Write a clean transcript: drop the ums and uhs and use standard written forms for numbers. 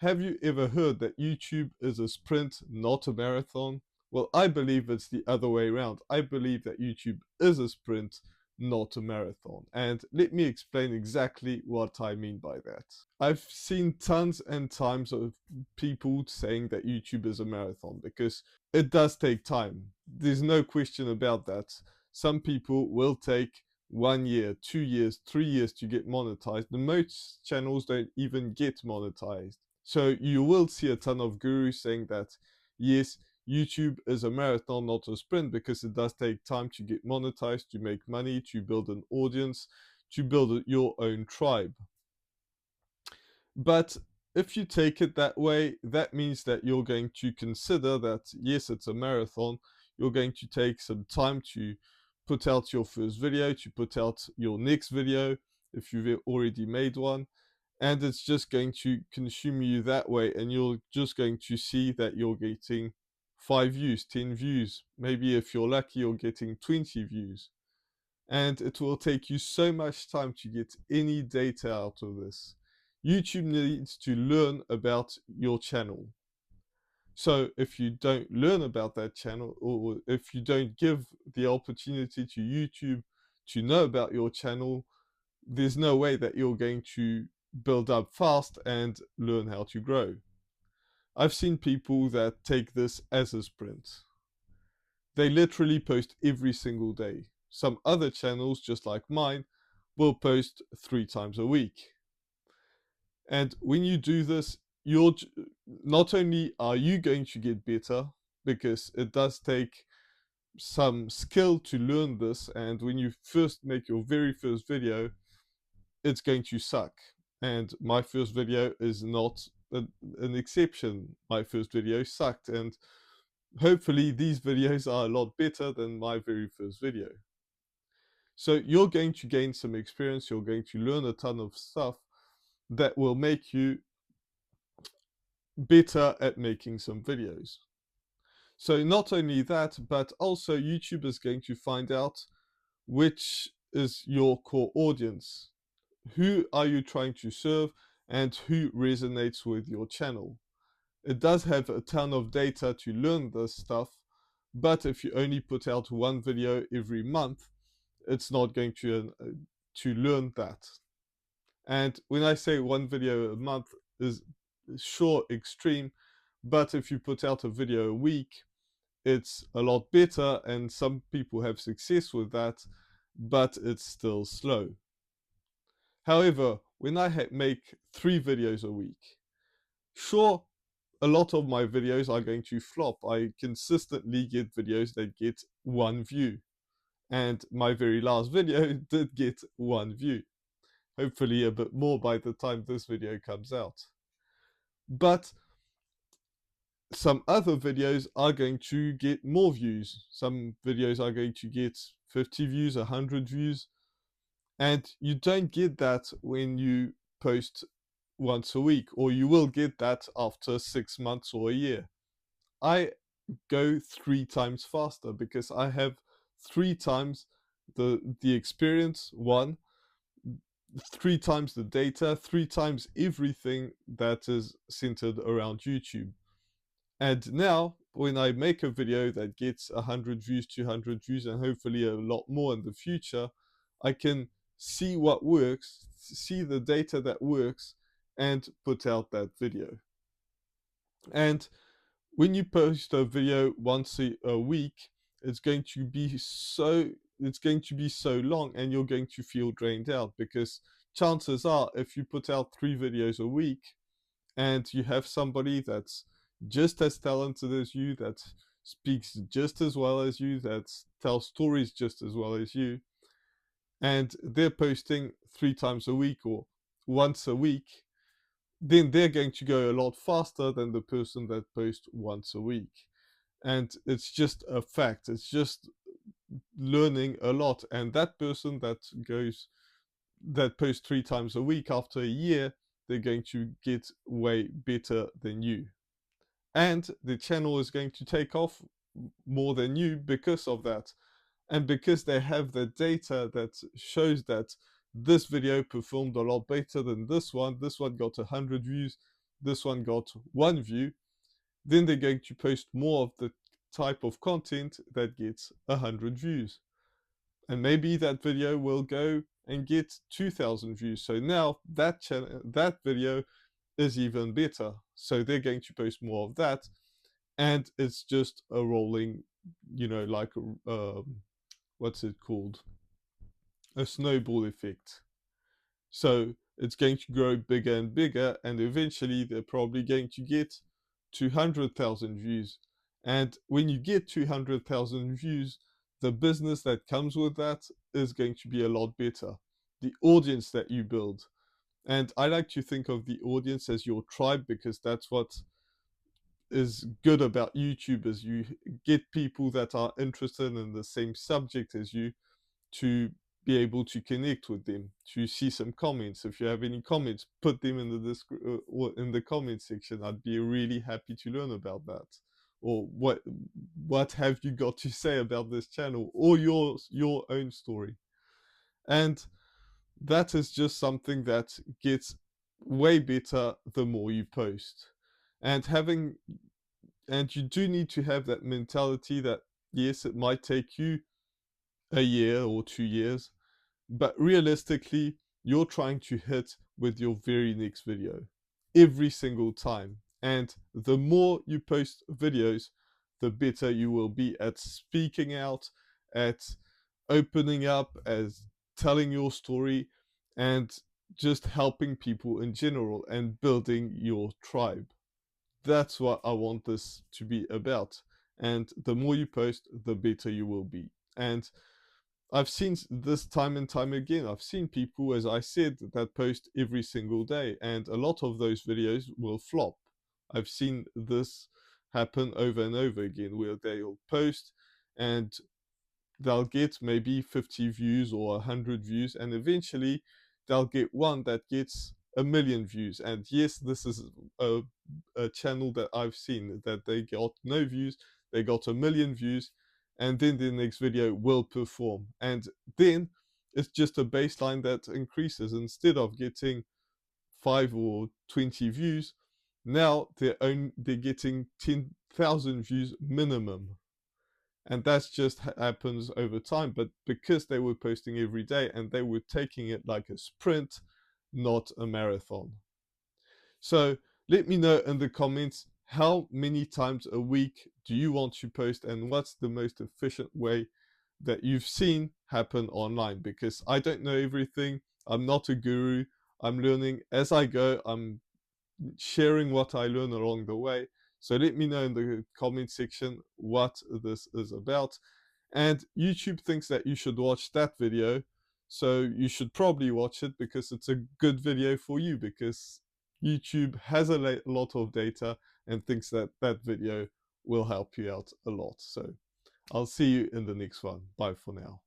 Have you ever heard that YouTube is a sprint, not a marathon? Well, I believe it's the other way around. I believe that YouTube is a sprint, not a marathon. And let me explain exactly what I mean by that. I've seen tons and times of people saying that YouTube is a marathon because it does take time. There's no question about that. Some people will take 1 year, 2 years, 3 years to get monetized. The most channels don't even get monetized. So you will see a ton of gurus saying that, yes, YouTube is a marathon, not a sprint, because it does take time to get monetized, to make money, to build an audience, to build your own tribe. But if you take it that way, that means that you're going to consider that, yes, it's a marathon. You're going to take some time to put out your first video, to put out your next video, if you've already made one. And it's just going to consume you that way. And you're just going to see that you're getting 5 views, 10 views. Maybe if you're lucky, you're getting 20 views. And it will take you so much time to get any data out of this. YouTube needs to learn about your channel. So if you don't learn about that channel, or if you don't give the opportunity to YouTube to know about your channel, there's no way that you're going to build up fast and learn how to grow. I've seen people that take this as a sprint. They literally post every single day. Some other channels, just like mine, will post 3 times a week. And when you do this, you're not only are you going to get better, because it does take some skill to learn this, and when you first make your very first video, it's going to suck. And my first video is not an exception. My first video sucked, and hopefully these videos are a lot better than my very first video. So you're going to gain some experience, you're going to learn a ton of stuff that will make you better at making some videos. So not only that, but also YouTube is going to find out which is your core audience. Who are you trying to serve and who resonates with your channel? It does have a ton of data to learn this stuff, but if you only put out one video every month, it's not going to learn that. And when I say one video a month is sure extreme, but if you put out a video a week, it's a lot better, and some people have success with that, but it's still slow. However, when I make 3 videos a week, sure, a lot of my videos are going to flop. I consistently get videos that get 1 view, and my very last video did get 1 view. Hopefully a bit more by the time this video comes out. But some other videos are going to get more views. Some videos are going to get 50 views, 100 views. And you don't get that when you post once a week, or you will get that after 6 months or a year. I go 3 times faster because I have 3 times the experience, 3 times the data, 3 times everything that is centered around YouTube. And now, when I make a video that gets 100 views, 200 views, and hopefully a lot more in the future, I can see what works, see the data that works, and put out that video. And when you post a video once a week, it's going to be so long, and you're going to feel drained out, because chances are, if you put out 3 videos a week and you have somebody that's just as talented as you, that speaks just as well as you, that tells stories just as well as you, and they're posting 3 times a week or once a week, then they're going to go a lot faster than the person that posts once a week. And it's just a fact. It's just learning a lot. And that person that posts 3 times a week, after a year, they're going to get way better than you. And the channel is going to take off more than you because of that. And because they have the data that shows that this video performed a lot better than this one got 100 views, this one got 1 view, then they're going to post more of the type of content that gets 100 views. And maybe that video will go and get 2,000 views. So now that video is even better. So they're going to post more of that. And it's just a rolling, like, what's it called? A snowball effect. So it's going to grow bigger and bigger, and eventually they're probably going to get 200,000 views. And when you get 200,000 views, the business that comes with that is going to be a lot better. The audience that you build. And I like to think of the audience as your tribe, because that's what is good about YouTube, is you get people that are interested in the same subject as you, to be able to connect with them, to see some comments. If you have any comments, put them in the or in the comment section. I'd be really happy to learn about that. Or what have you got to say about this channel, or your own story. And that is just something that gets way better the more you post. And you do need to have that mentality that, yes, it might take you a year or 2 years, but realistically, you're trying to hit with your very next video every single time. And the more you post videos, the better you will be at speaking out, at opening up, as telling your story, and just helping people in general and building your tribe. That's what I want this to be about. And the more you post, the better you will be. And I've seen this time and time again. I've seen people, as I said, that post every single day, and a lot of those videos will flop. I've seen this happen over and over again, where they'll post and they'll get maybe 50 views or 100 views, and eventually they'll get one that gets 1 million views. And yes, this is a channel that I've seen, that they got no views, they got 1 million views, and then the next video will perform. And then it's just a baseline that increases. Instead of getting 5 or 20 views, now they're getting 10,000 views minimum. And that's just happens over time. But because they were posting every day, and they were taking it like a sprint, not a marathon. So let me know in the comments, how many times a week do you want to post, and what's the most efficient way that you've seen happen online? Because I don't know everything. I'm not a guru. I'm learning as I go. I'm sharing what I learn along the way. So let me know in the comment section what this is about. And YouTube thinks that you should watch that video, so you should probably watch it, because it's a good video for you, because YouTube has a lot of data and thinks that that video will help you out a lot. So I'll see you in the next one. Bye for now.